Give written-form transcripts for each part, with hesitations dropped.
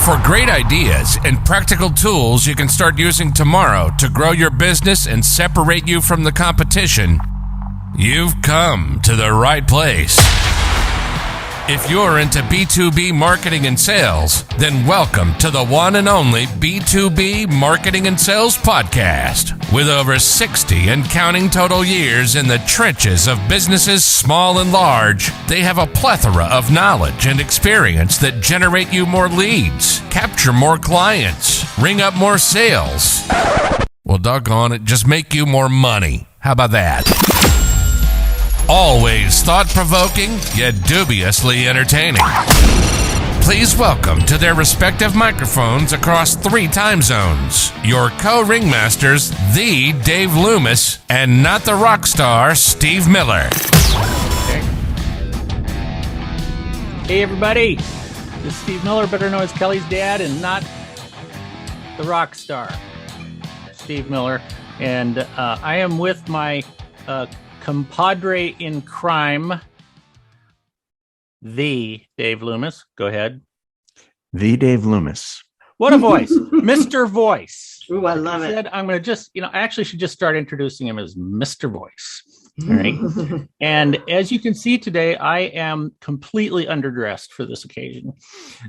For great ideas and practical tools you can start using tomorrow to grow your business and separate you from the competition, you've come to the right place. If you're into B2B marketing and sales, then welcome to the one and only B2B Marketing and Sales Podcast. With over 60 and counting total years in the trenches of businesses small and large, they have a plethora of knowledge and experience that generate you more leads, capture more clients, ring up more sales. Well, doggone it, just make you more money. How about that? Always thought-provoking, yet dubiously entertaining. Please welcome to their respective microphones across 3 time zones, your co-ringmasters, the Dave Loomis, and not the rock star, Steve Miller. Hey everybody, this is Steve Miller, better known as Kelly's dad, and not the rock star, Steve Miller. And I am with my compadre in crime, the Dave Loomis. Go ahead. The Dave Loomis. What a voice. Mr. Voice. Ooh, I love it. I'm going to just, I actually should just start introducing him as Mr. Voice. All right. And as you can see today, I am completely underdressed for this occasion.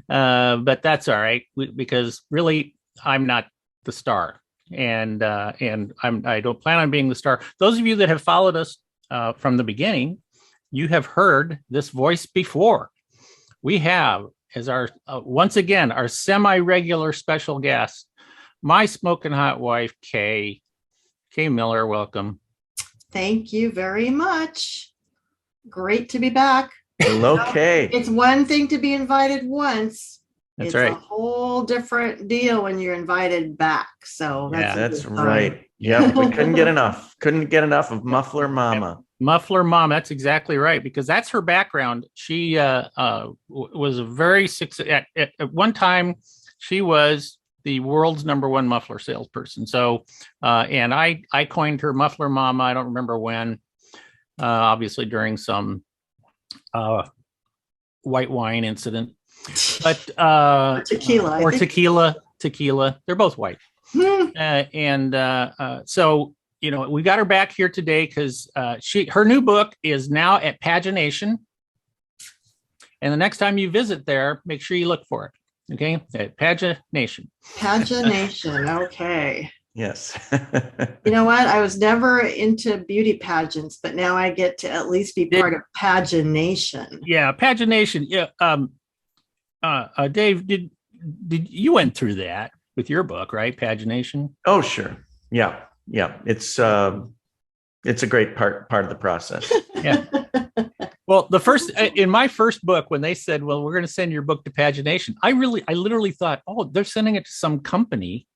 But that's all right, because really, I'm not the star. And I don't plan on being the star. Those of you that have followed us from the beginning, you have heard this voice before. We have as our once again our semi-regular special guest, my smoking hot wife, Kay Miller. Welcome. Thank you very much. Great to be back. Hello, Kay. It's one thing to be invited once. That's it's right. A whole different deal when you're invited back. So that's right. Yeah, we couldn't get enough. Couldn't get enough of Muffler Mama. Muffler Mom. That's exactly right, because that's her background. She was a very successful. At one time, she was the world's #1 muffler salesperson. So, and I coined her Muffler Mama. I don't remember when. Obviously, during some white wine incident. But tequila. They're both white. So, we got her back here today because her new book is now at Pagination. And the next time you visit there, make sure you look for it. Okay, at Pagination. Okay. Yes. You know what? I was never into beauty pageants, but now I get to at least be part of Pagination. Yeah, Pagination. Yeah. Dave, did you went through that with your book, right? Pagination. Oh, sure. Yeah. It's a great part of the process. Yeah. Well, in my first book, when they said, "Well, we're going to send your book to Pagination," I literally thought, "Oh, they're sending it to some company."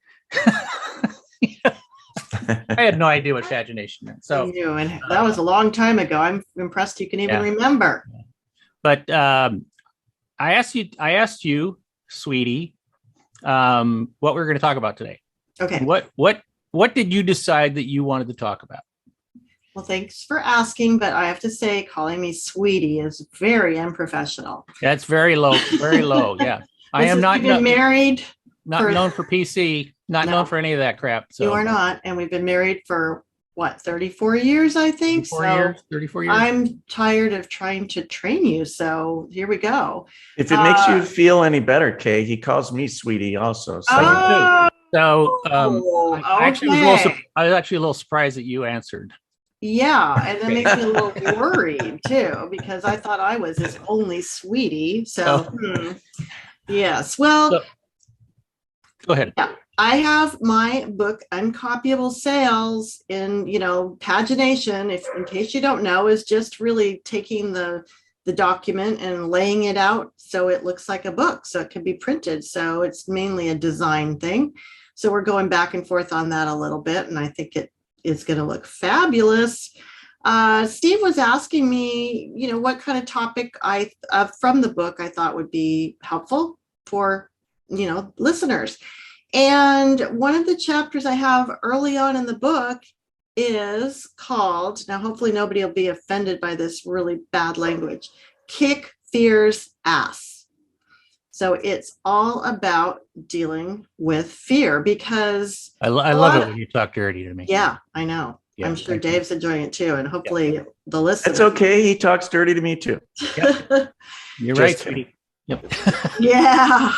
I had no idea what Pagination meant. So, and that was a long time ago. I'm impressed you can even remember. But I asked you, sweetie, what we're going to talk about today. Okay. What did you decide that you wanted to talk about? Well, thanks for asking, but I have to say, calling me sweetie is very unprofessional. That's very low, very low. Yeah, I am not married. Not known for PC. Not known for any of that crap. So. You are not, and we've been married for 34 years, I think. 34 years. I'm tired of trying to train you, so here we go. If it makes you feel any better, Kay, he calls me sweetie also. So I was actually a little surprised that you answered. Yeah, and that makes me a little worried too, because I thought I was his only sweetie. So, yes. Well, go ahead. Yeah, I have my book, Uncopyable Sales, in Pagination. In case you don't know, is just really taking the document and laying it out so it looks like a book, so it can be printed. So it's mainly a design thing. So we're going back and forth on that a little bit, and I think it is going to look fabulous. Steve was asking me, what kind of topic from the book I thought would be helpful for, listeners. And one of the chapters I have early on in the book is called, now hopefully nobody will be offended by this really bad language, Kick Fear's Ass. So it's all about dealing with fear because I love it when you talk dirty to me. yeah, I know. Yeah, I'm sure Dave's enjoying it too. And hopefully the listeners. That's okay. He talks dirty to me too. Yep. You're right, sweetie. Yep. Yeah.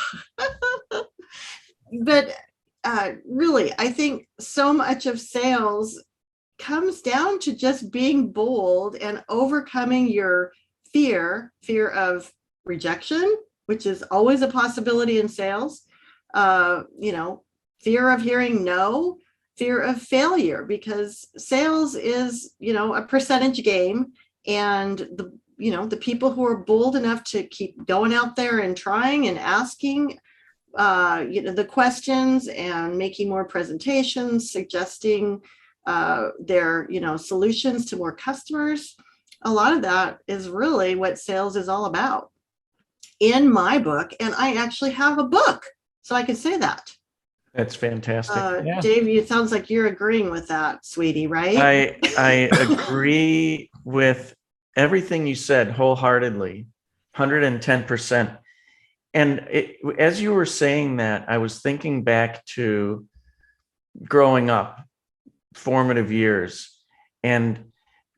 But really, I think so much of sales comes down to just being bold and overcoming your fear of rejection, which is always a possibility in sales. Fear of hearing no, fear of failure, because sales is, a percentage game. And the people who are bold enough to keep going out there and trying and asking, the questions and making more presentations, suggesting their, solutions to more customers. A lot of that is really what sales is all about in my book. And I actually have a book, so I can say that. That's fantastic. Dave, it sounds like you're agreeing with that, sweetie, right? I agree with everything you said wholeheartedly, 110%. And as you were saying that, I was thinking back to growing up, formative years. And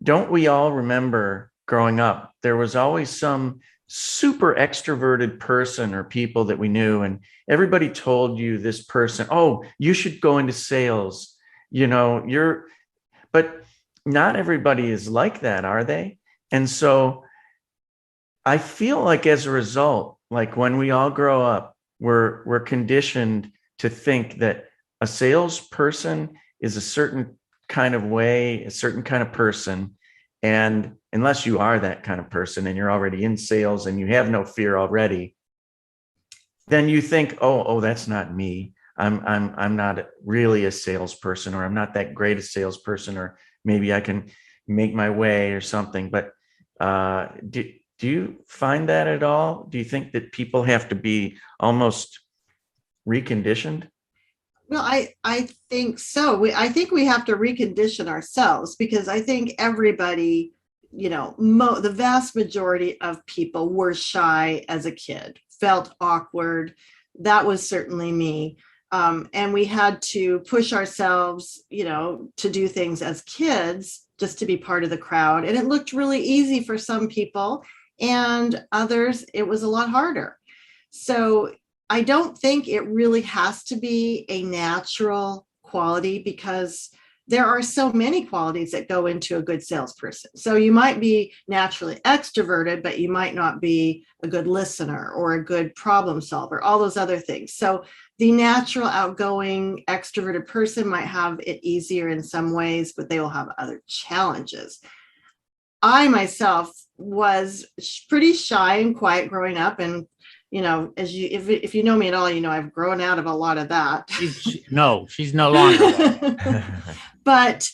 don't we all remember growing up, there was always some super extroverted person or people that we knew, and everybody told you this person, oh, you should go into sales, but not everybody is like that, are they? And so I feel like as a result, like when we all grow up, we're conditioned to think that a salesperson is a certain kind of way, a certain kind of person. And unless you are that kind of person and you're already in sales and you have no fear already, then you think, oh, that's not me. I'm not really a salesperson, or I'm not that great a salesperson, or maybe I can make my way or something. But do you find that at all? Do you think that people have to be almost reconditioned? Well, I think so. I think we have to recondition ourselves, because I think everybody, the vast majority of people were shy as a kid, felt awkward. That was certainly me. And we had to push ourselves, to do things as kids just to be part of the crowd. And it looked really easy for some people, and others, it was a lot harder. So I don't think it really has to be a natural quality, because there are so many qualities that go into a good salesperson. So you might be naturally extroverted, but you might not be a good listener or a good problem solver, all those other things. So the natural outgoing extroverted person might have it easier in some ways, but they will have other challenges. I myself was pretty shy and quiet growing up, and if you know me at all, I've grown out of a lot of that. She's no longer. But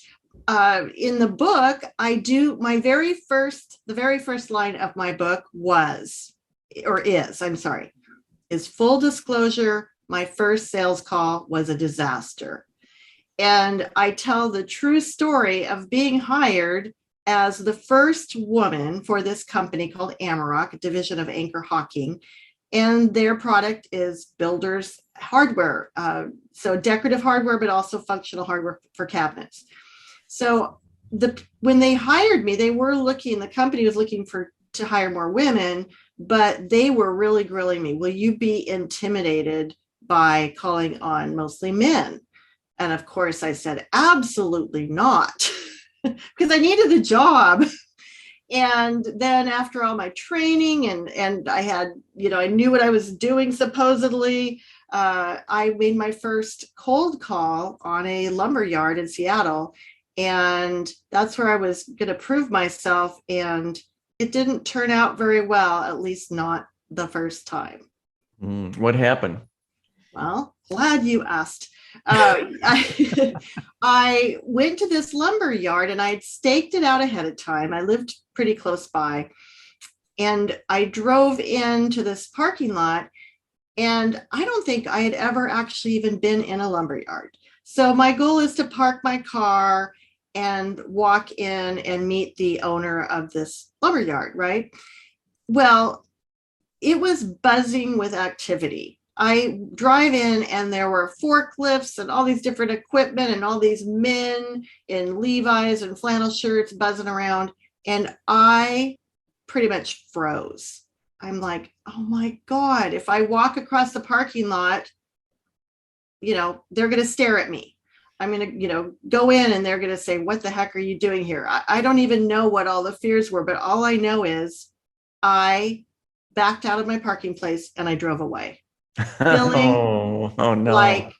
in the book, the very first line of my book is full disclosure. My first sales call was a disaster. And I tell the true story of being hired as the first woman for this company called Amarok, a division of Anchor Hawking. And their product is builders hardware. So decorative hardware, but also functional hardware for cabinets. So when they hired me, the company was looking to hire more women, but they were really grilling me. Will you be intimidated by calling on mostly men? And of course I said, absolutely not, because I needed the job. And then after all my training and I had, I knew what I was doing, supposedly, I made my first cold call on a lumber yard in Seattle. And that's where I was going to prove myself. And it didn't turn out very well, at least not the first time. What happened? Well, glad you asked. I went to this lumber yard and I'd staked it out ahead of time. I lived pretty close by, and I drove into this parking lot, and I don't think I had ever actually even been in a lumber yard. So my goal is to park my car and walk in and meet the owner of this lumber yard, right? Well, it was buzzing with activity. I drive in and there were forklifts and all these different equipment and all these men in Levi's and flannel shirts buzzing around. And I pretty much froze. I'm like, oh my God, if I walk across the parking lot, they're going to stare at me. I'm going to, go in and they're going to say, what the heck are you doing here? I don't even know what all the fears were, but all I know is I backed out of my parking place and I drove away. Feeling oh no, like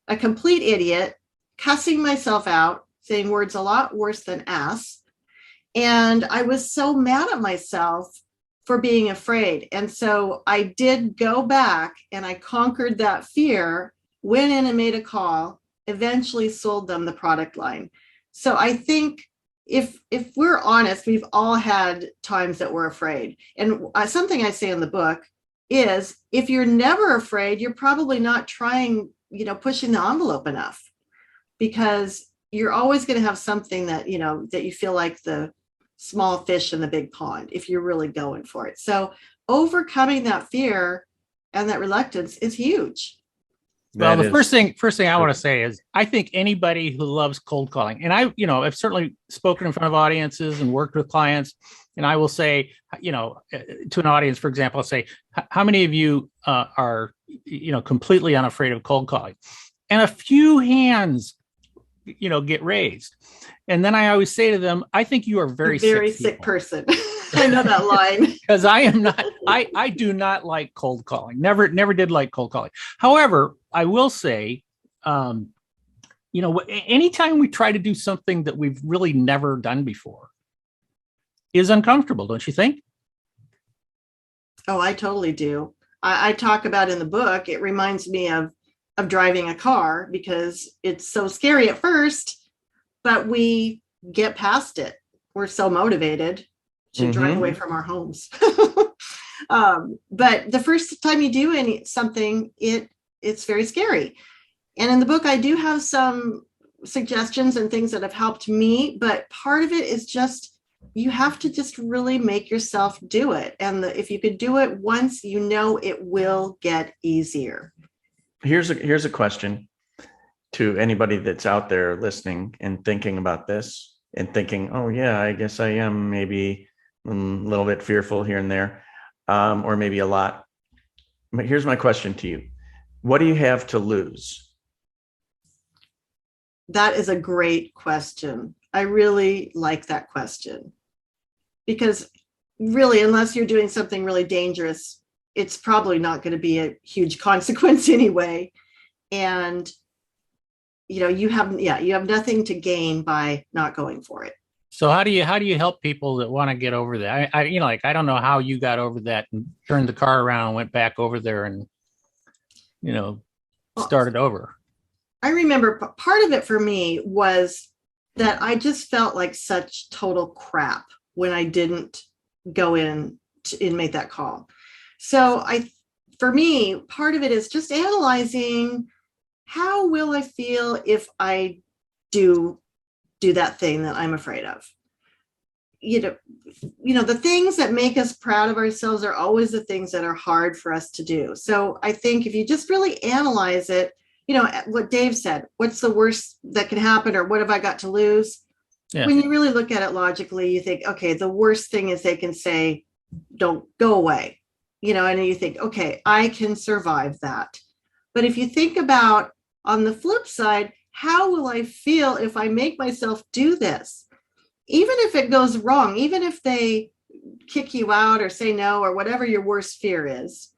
a complete idiot, cussing myself out, saying words a lot worse than ass. And I was so mad at myself for being afraid. And so I did go back and I conquered that fear, went in and made a call, eventually sold them the product line. So I think if we're honest, we've all had times that we're afraid. And something I say in the book is, if you're never afraid, you're probably not trying, pushing the envelope enough, because you're always going to have something that, that you feel like the small fish in the big pond if you're really going for it. So overcoming that fear and that reluctance is huge. Well, the first thing I want to say is, I think anybody who loves cold calling, and I've certainly spoken in front of audiences and worked with clients, and I will say, to an audience, for example, I'll say, how many of you are, completely unafraid of cold calling? And a few hands, get raised. And then I always say to them, I think you are very sick person. I know that line. Because I am not, I do not like cold calling. Never did like cold calling. However, I will say, anytime we try to do something that we've really never done before is uncomfortable, don't you think? Oh, I totally do. I talk about in the book, it reminds me of driving a car, because it's so scary at first, but we get past it. We're so motivated to drive away from our homes. But the first time you do something, it's very scary. And in the book, I do have some suggestions and things that have helped me, but part of it is just, you have to just really make yourself do it. And if you could do it once, it will get easier. Here's a question to anybody that's out there listening and thinking about this and thinking, oh yeah, I guess I am maybe a little bit fearful here and there, or maybe a lot. But here's my question to you. What do you have to lose? That is a great question. I really like that question, because really, unless you're doing something really dangerous, it's probably not going to be a huge consequence anyway. And, you have nothing to gain by not going for it. So how do you help people that want to get over that? I don't know how you got over that and turned the car around and went back over there and, started over. I remember part of it for me was that I just felt like such total crap when I didn't go in and make that call. So for me, part of it is just analyzing, how will I feel if I do that thing that I'm afraid of? The things that make us proud of ourselves are always the things that are hard for us to do. So I think if you just really analyze it, what Dave said, what's the worst that can happen, or what have I got to lose? Yeah. When you really look at it logically, you think, okay, the worst thing is they can say, don't go away, and you think, okay, I can survive that. But if you think about, on the flip side, how will I feel if I make myself do this? Even if it goes wrong, even if they kick you out or say no, or whatever your worst fear is,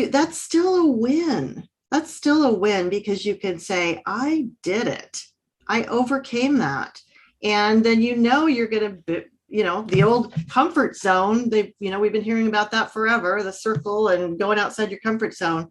that's still a win. That's still a win, because you can say, I did it. I overcame that. And then you're going to, the old comfort zone, we've been hearing about that forever, the circle and going outside your comfort zone.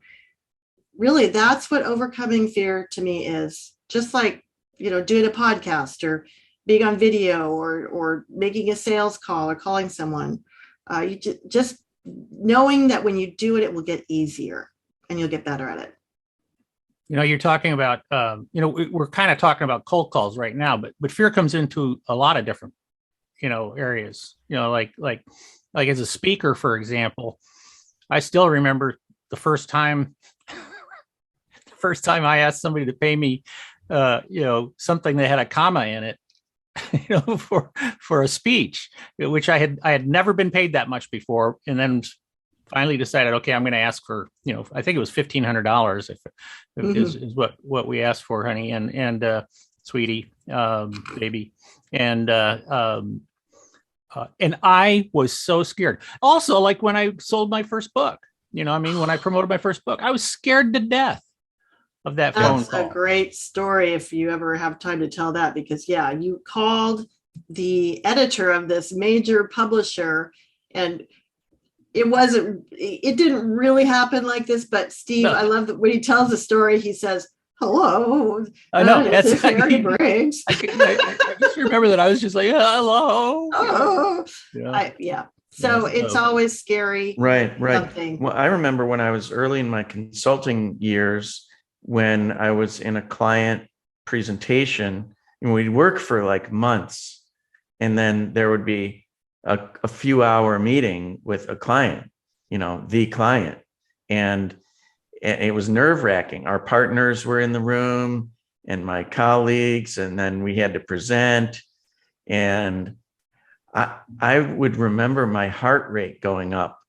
Really, that's what overcoming fear to me is. Just like, doing a podcast or being on video or making a sales call or calling someone. You just knowing that when you do it, it will get easier and you'll get better at it. You're talking about, we're kind of talking about cold calls right now, but fear comes into a lot of different, areas, like as a speaker, for example, I still remember the first time I asked somebody to pay me, something that had a comma in it, for a speech, which I had never been paid that much before, and then finally decided, okay, I'm going to ask for, I think it was $1,500 if is what we asked for, honey, and sweetie, baby, and I was so scared. Also, like when I sold my first book, when I promoted my first book, I was scared to death of that phone call. That's a great story if you ever have time to tell that, because you called the editor of this major publisher, and it didn't really happen like this, but Steve, no. I love that when he tells the story, he says, hello. I know. That's Mary Briggs. I just remember that I was just like, hello. Oh, So it's always scary. Right. Well, I remember when I was early in my consulting years, when I was in a client presentation, and we'd work for like months, and then there would be a few hour meeting with a client, the client, and it was nerve wracking. Our partners were in the room and my colleagues, and then we had to present, and I would remember my heart rate going up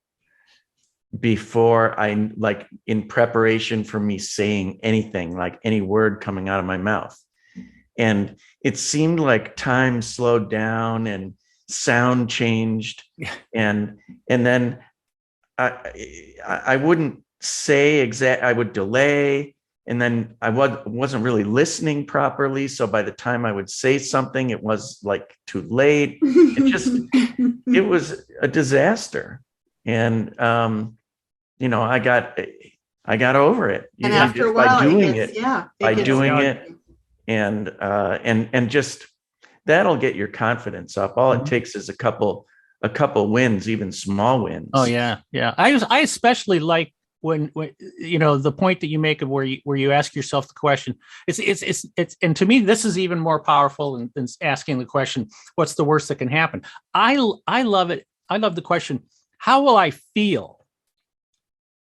before in preparation for me saying anything, like any word coming out of my mouth. And it seemed like time slowed down and sound changed. And then I wouldn't say I would delay. And then I wasn't really listening properly. So by the time I would say something, it was like too late. It was a disaster. And, I got over it. And after a while, by doing it, and just that'll get your confidence up. All it takes is a couple wins, even small wins. Oh yeah. I especially like when the point that you make of where you ask yourself the question. It's and to me this is even more powerful than asking the question, what's the worst that can happen? I love it. I love the question, how will I feel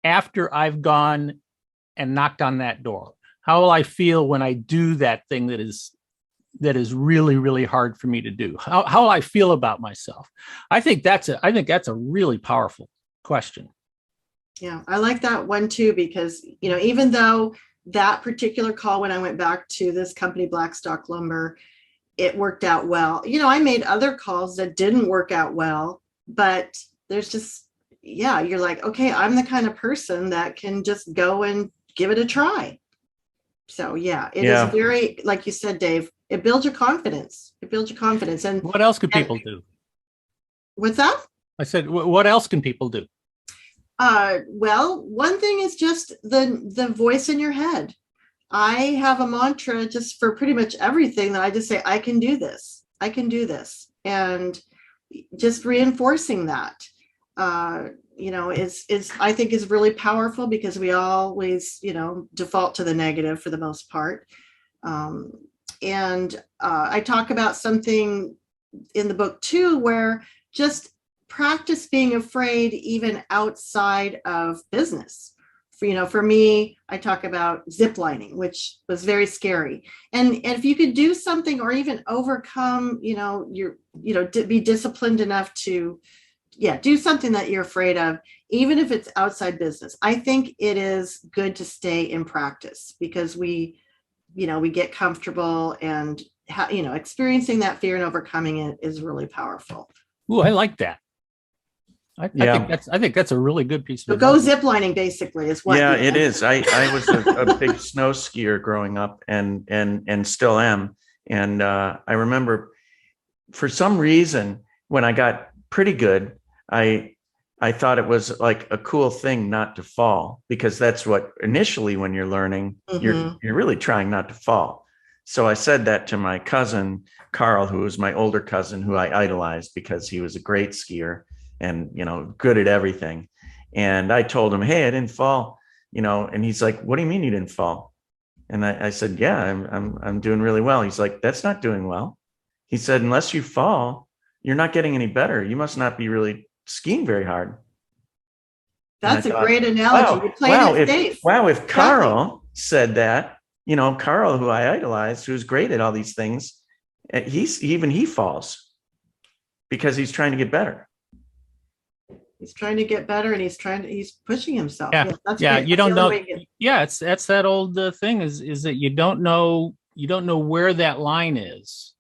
after I've gone and knocked on that door? How will I feel when I do that thing that is really, really hard for me to do? How will I feel about myself? I think that's a really powerful question. Yeah, I like that one too, because, even though that particular call, when I went back to this company, Blackstock Lumber, it worked out well. I made other calls that didn't work out well, but there's just, you're like, okay, I'm the kind of person that can just go and give it a try. So it is very, like you said, Dave, it builds your confidence. And what else could people do? What's that? I said, what else can people do? Well, one thing is just the voice in your head. I have a mantra just for pretty much everything that I just say, I can do this. And just reinforcing that, is I think is really powerful, because we always, default to the negative for the most part. And I talk about something in the book too, where just practice being afraid even outside of business. For me, I talk about ziplining, which was very scary. And if you could do something or even overcome, be disciplined enough to, do something that you're afraid of, even if it's outside business. I think it is good to stay in practice, because we get comfortable, and experiencing that fear and overcoming it is really powerful. Ooh, I like that. I think that's a really good piece of advice. Go ziplining basically is what. Yeah, it is. I was a big snow skier growing up, and still am. And I remember, for some reason, when I got pretty good, I thought it was like a cool thing not to fall, because that's what initially, when you're learning, you're really trying not to fall. So I said that to my cousin Carl, who was my older cousin, who I idolized because he was a great skier and, good at everything. And I told him, hey, I didn't fall, and he's like, what do you mean you didn't fall? And I said, yeah, I'm doing really well. He's like, that's not doing well. He said, unless you fall, you're not getting any better. You must not be really skiing very hard. That's a thought, great analogy. wow, You played it safe. if Carl said that, Carl, who I idolized, who's great at all these things, he falls because he's trying to get better. He's trying to get better, and he's pushing himself. Yeah, that's yeah. great. You That's don't the know. only way you get- Yeah, that's that old thing is that you don't know where that line is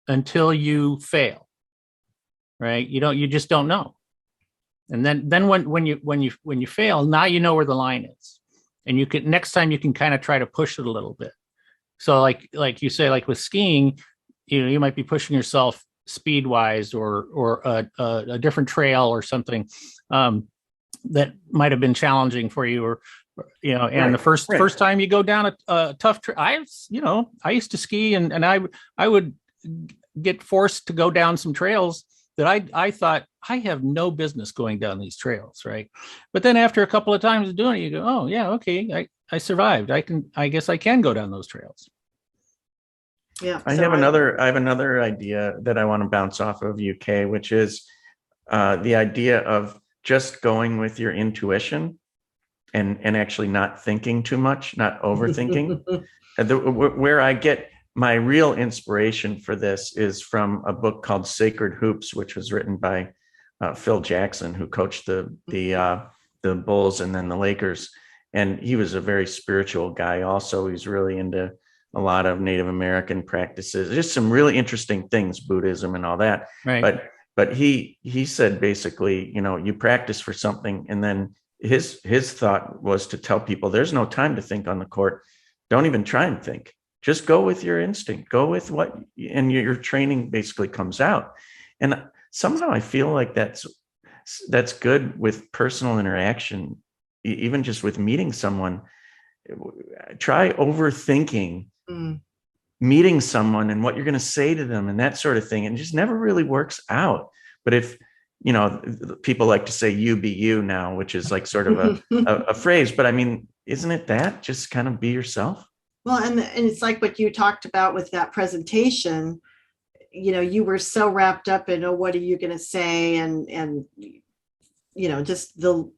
until you fail, right? You just don't know. And then when you fail, now you know where the line is, and you can next time you can kind of try to push it a little bit. So like you say, like with skiing, you might be pushing yourself speed wise or a different trail or something that might have been challenging for you, or and the first time you go down a tough trail. I used to ski and I would get forced to go down some trails that I thought I have no business going down these trails, right? But then after a couple of times of doing it, you go, oh yeah, okay, I survived. I guess I can go down those trails. Yeah. I have another idea that I want to bounce off of UK, which is the idea of just going with your intuition and actually not thinking too much, not overthinking. Where I get my real inspiration for this is from a book called Sacred Hoops, which was written by Phil Jackson, who coached the Bulls and then the Lakers. And he was a very spiritual guy. Also, he's really into a lot of Native American practices, just some really interesting things, Buddhism and all that. Right. But he said basically, you practice for something, and then his thought was to tell people there's no time to think on the court. Don't even try and think. Just go with your instinct. Go with what, and your training basically comes out. And somehow I feel like that's good with personal interaction, even just with meeting someone. Try overthinking meeting someone and what you're going to say to them and that sort of thing. And it just never really works out. But if, people like to say you be you now, which is like sort of a phrase, but I mean, isn't it that just kind of be yourself? Well, and it's like what you talked about with that presentation. You were so wrapped up in, what are you going to say? And just the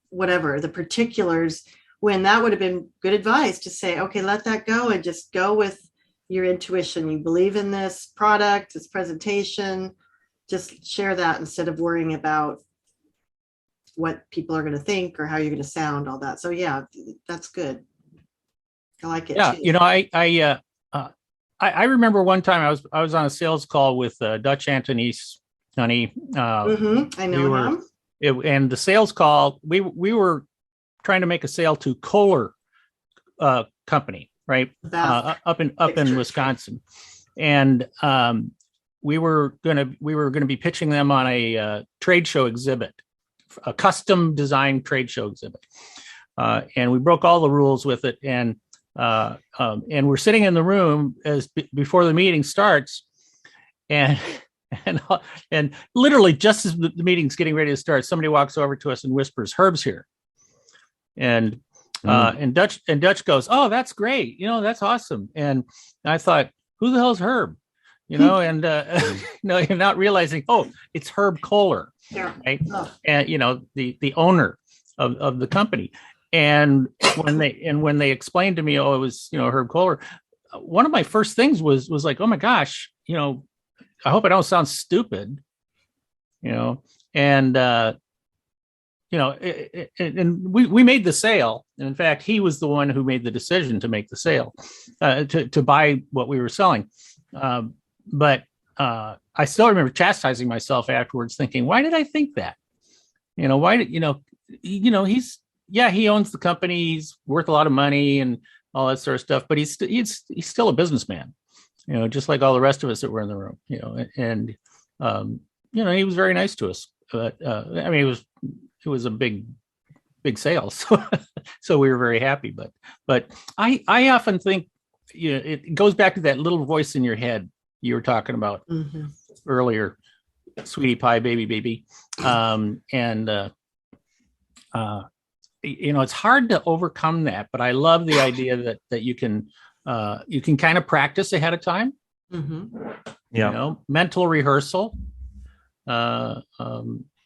particulars, when that would have been good advice to say, okay, let that go and just go with your intuition. You believe in this product, this presentation, just share that instead of worrying about what people are going to think or how you're going to sound, all that. So yeah, that's good. I like it. Yeah. Too. I remember one time I was on a sales call with Dutch Anthony's honey. I know him. And the sales call, we were trying to make a sale to Kohler company, right? Up in Wisconsin. And we were gonna be pitching them on a trade show exhibit, a custom designed trade show exhibit. And we broke all the rules with it. And we're sitting in the room before the meeting starts, and literally just as the meeting's getting ready to start, somebody walks over to us and whispers, "Herb's here." And Dutch goes, "Oh, that's great. That's awesome." And I thought, who the hell's Herb? And not realizing, it's Herb Kohler, right? And the owner of the company. And when they explained to me, it was Herb Kohler, one of my first things was like, oh my gosh, I hope I don't sound stupid, and and we made the sale. And in fact, he was the one who made the decision to make the sale, to buy what we were selling. But I still remember chastising myself afterwards, thinking, why did I think that? Why did he owns the company, he's worth a lot of money and all that sort of stuff, but he's still a businessman, just like all the rest of us that were in the room, and he was very nice to us. But I mean, it was a big sale, so we were very happy. But I often think, it goes back to that little voice in your head you were talking about earlier, sweetie pie, baby, it's hard to overcome that, but I love the idea that you can kind of practice ahead of time. Yeah. Mental rehearsal.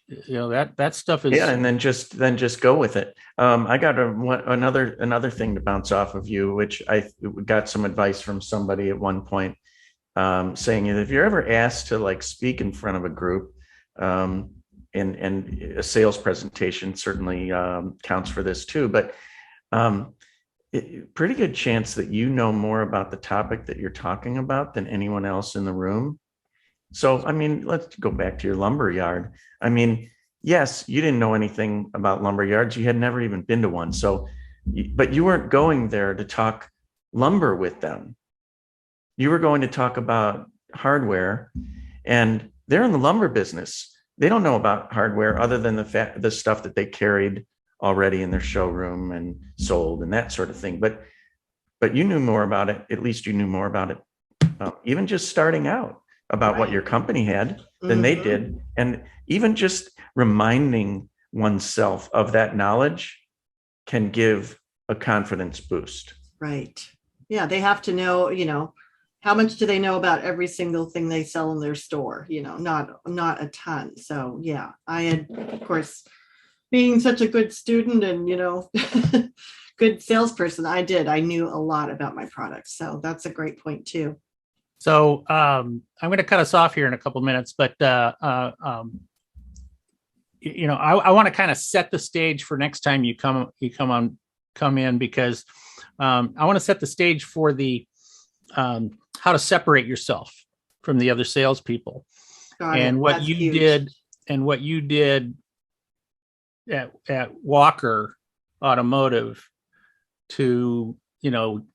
that stuff is. Yeah. And then just go with it. I got another thing to bounce off of you, which I got some advice from somebody at one point, saying if you're ever asked to like speak in front of a group, and a sales presentation certainly counts for this too, but pretty good chance that you know more about the topic that you're talking about than anyone else in the room. So, I mean, let's go back to your lumber yard. I mean, yes, you didn't know anything about lumber yards. You had never even been to one. So, but you weren't going there to talk lumber with them. You were going to talk about hardware, and they're in the lumber business. They don't know about hardware other than the stuff that they carried already in their showroom and sold and that sort of thing. But you knew more about it. At least you knew more about it, even just starting out, about what your company had than they did. And even just reminding oneself of that knowledge can give a confidence boost. Right. Yeah. They have to know, how much do they know about every single thing they sell in their store? Not a ton. So yeah, I had, of course, being such a good student and, good salesperson, I knew a lot about my products. So that's a great point too. So I'm going to cut us off here in a couple minutes, but I want to kind of set the stage for next time you come in, because I want to set the stage for the how to separate yourself from the other salespeople, and what you did at Walker Automotive to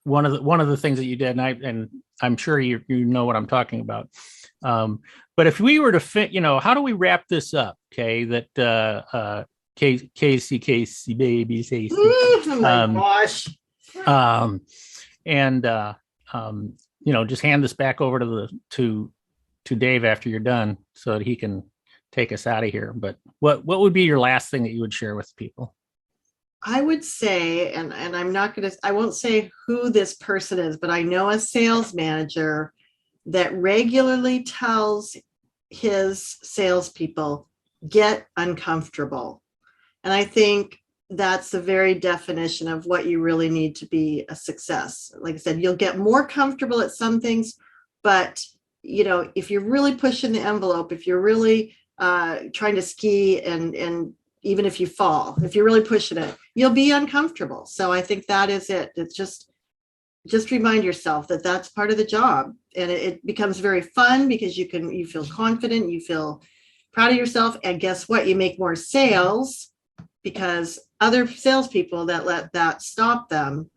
one of the things that you did, and I'm sure you know what I'm talking about. But if we were to fit, how do we wrap this up? Okay, that Casey baby Casey. Oh my gosh. Just hand this back over to Dave after you're done, so that he can take us out of here. But what would be your last thing that you would share with people? I would say, and I won't say who this person is, but I know a sales manager that regularly tells his salespeople, get uncomfortable. And I think that's the very definition of what you really need to be a success. Like I said, you'll get more comfortable at some things, but if you're really pushing the envelope, if you're really trying to ski and even if you fall, if you're really pushing it, you'll be uncomfortable. So I think that is it. It's just remind yourself that that's part of the job, and it becomes very fun because you feel confident, you feel proud of yourself, and guess what? You make more sales because other salespeople that let that stop them,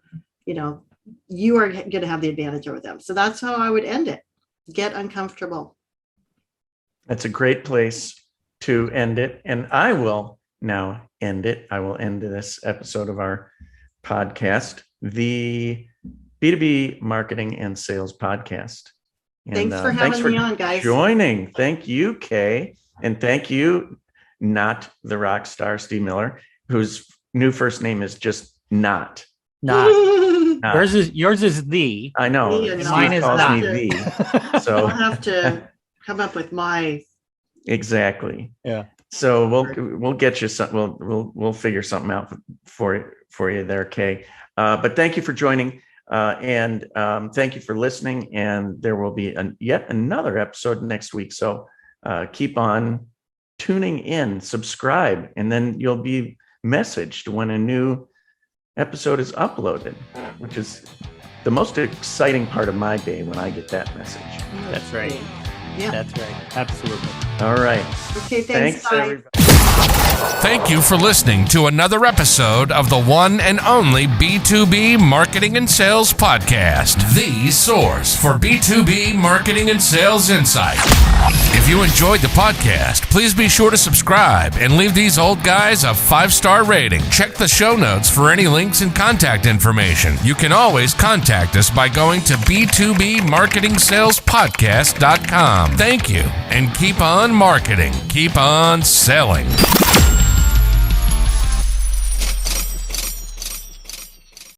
you are going to have the advantage over them. So that's how I would end it. Get uncomfortable. That's a great place to end it. And I will now end it. I will end this episode of our podcast, the B2B Marketing and Sales Podcast. And, thanks for having me on, guys. Joining. Thank you, Kay. And thank you, not the rock star Steve Miller, whose new first name is just not. Yours is the. I know. Mine is not. Me the. So I'll have to come up with my. Exactly. Yeah. So we'll get you some. We'll figure something out for you there, Kay. But thank you for joining, and thank you for listening. And there will be yet another episode next week. So keep on tuning in, subscribe, and then you'll be messaged when a new episode is uploaded, which is the most exciting part of my day when I get that message. That's right. Yeah. That's right. Absolutely. All right. Okay, thanks everybody. Thank you for listening to another episode of the one and only B2B Marketing and Sales Podcast, the source for B2B marketing and sales insight. If you enjoyed the podcast, please be sure to subscribe and leave these old guys a 5-star rating. Check the show notes for any links and contact information. You can always contact us by going to b2bmarketingsalespodcast.com. Thank you, and keep on marketing, keep on selling.